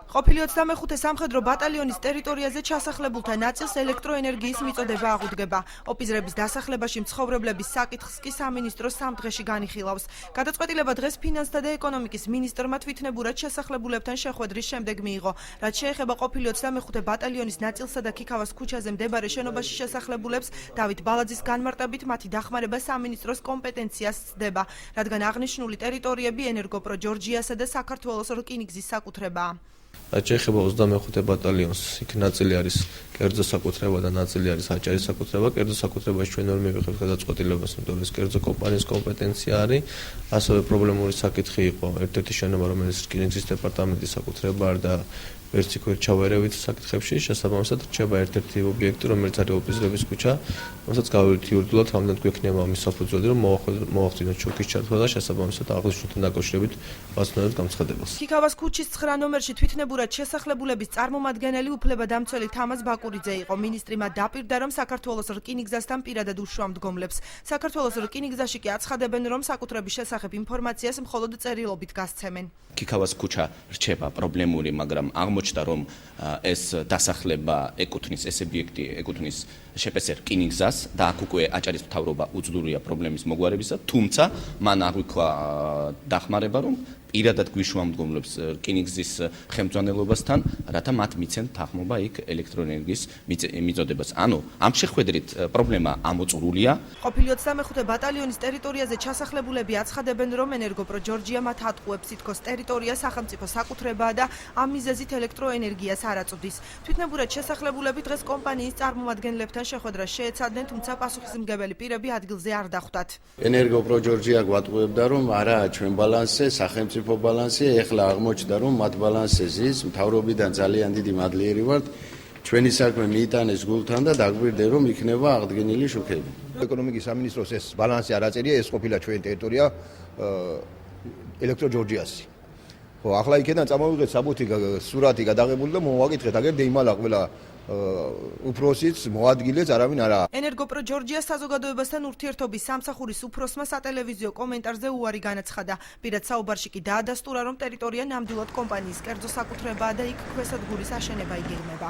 ყოფილი 25 სამხედრო ბატალიონის ტერიტორიაზე ჩასახლებულთა ნაწილს ელექტროენერგიის მიწოდება აღუდგება. ოპიზრების დასახლებაში მცხოვრებლების საკითხს კი სამინისტრო 3 დღეში განიხილავს. გადაწყვეტილება დღეს ფინანსთა და ეკონომიკის მინისტრმა თვითნებურად შესახლებულებთან შეხვედრის შემდეგ მიიღო. რაც შეეხება ყოფილი 25 ბატალიონის ნაწილსა და ქიქავას ქუჩაზე მდებარე შენობაში შესახლებულებს, დავით ბალაძის განმარტებით მათი დახმარება სამინისტროს კომპეტენციას სცდება, რადგან აღნიშნული ტერიტორიები ენერგოპრო ჯორჯიასა და საქართველოს რკინიგზის საკუთრებაა. რაც შეეხება 25 ბატალიონს, იქ ნაწილი არის კერძო საკუთრება და ნაწილი არის აჭარის საკუთრება. კერძო საკუთრებაში ჩვენ ვერ მივიღებთ გადაწყვეტილებას, იმიტომ რომ ეს კერძო კომპანიის კომპეტენცია არის. ასევე პრობლემური საკითხი იყო ერთ-ერთი შენობა, რომელიც რკინიგზის დეპარტამენტის საკუთრება არის და ვერც იქ ვერ ჩავერევით საკითხებში. შესაბამისად რჩება ერთ-ერთი ობიექტი, რომელიც არის ოპიზრების ქუჩა, რომელსაც გავივით იურიდულად, რამდენად გვექნება ამის საფუძველი, რომ მოვახდინოთ შუქის ჩართვა და შესაბამისად აღნიშნულთან დაკავშირებით ვაცნობთ გამცხადებას. ქიქავას ქუჩის 9 ნომერში თვითნებურად შესახლებულების წარმომადგენელი უფლებადამცველი თამაზ ბაკურიძე იყო. მინისტრი მათ დაპირდა, რომ საქართველოს რკინიგზასთან პირადად უშუამდგომლებს. საქართველოს რკინიგზაში კი აცხადებენ, რომ საკუთრების შესახებ ინფორმაციას მხოლოდ წერილობით გასცემენ. ქიქავას ქუჩა რჩება პრობლემური, მაგრამ აღმოჩნდა, რომ ეს დასახლება ეკუთვნის, ეს ობიექტი ეკუთვნის შპს რკინიგზას და აქ უკვე აჭარის მთავრობა უძლურია პრობლემის მოგვარებისა, თუმცა მან აღვიქვა დახმარება, რომ პირადად გვიშუამდგომლებს რკინიგზის ხელმძღვანელობასთან, რათა მათ მიცენ თანხმობა იქ ელექტროენერგიის მიწოდებას. ანუ ამ შეხვედრით პრობლემა ამოწურულია. ყოფილი 25 ბატალიონის ტერიტორიაზე ჩასახლებულები აცხადებენ, რომ ენერგოპრო ჯორჯია მათ ატყუებს, თითქოს ტერიტორია სახელმწიფო საკუთრებაა და ამ მიზეზით ელექტროენერგიას არ აწვდის. თვითნებურად შესახლებულები დღეს კომპანიის წარმომადგენლებთან შეხვედრას შეეცადნენ, თუმცა პასუხისმგებელი პირები ადგილზე არ დახვდათ. ენერგოპრო ჯორჯია გვატყუებდა, რომ არაა ჩვენ ბალანსზე სახელმწიფო ბალანსი, ეხლა აღმოჩნდა, რომ მათ ბალანსზე ზის, მთავრობიდან ძალიან დიდი მადლიერი ვართ. ჩვენი საქმე მიიტანეს გულთან და დაგვირდე, რომ იქნება აღდგენილი შუქები. ეკონომიკის სამინისტროს ეს ბალანსი არ აწერია, ეს ყოფილა ჩვენი ტერიტორია ელექტრო ჯორჯიასი. ხო, ახლა იქიდან წამოვიღეთ საბუთი სურათი გადაღებული და მოვაკითხეთ, აგერ იმალა ყველა უფროსიც მოადგილეს არავინ არა. ენერგოპრო ჯორჯიას საზოგადოებასთან ურთიერთობის სამსახურის უფროსმა სატელევიზიო კომენტარზე უარი განაცხადა. პირად საუბარში კი დაადასტურა, რომ ტერიტორია ნამდვილად კომპანიის კერძო საკუთრებაა და იქ ქვესადგურის აშენება იგეგმება.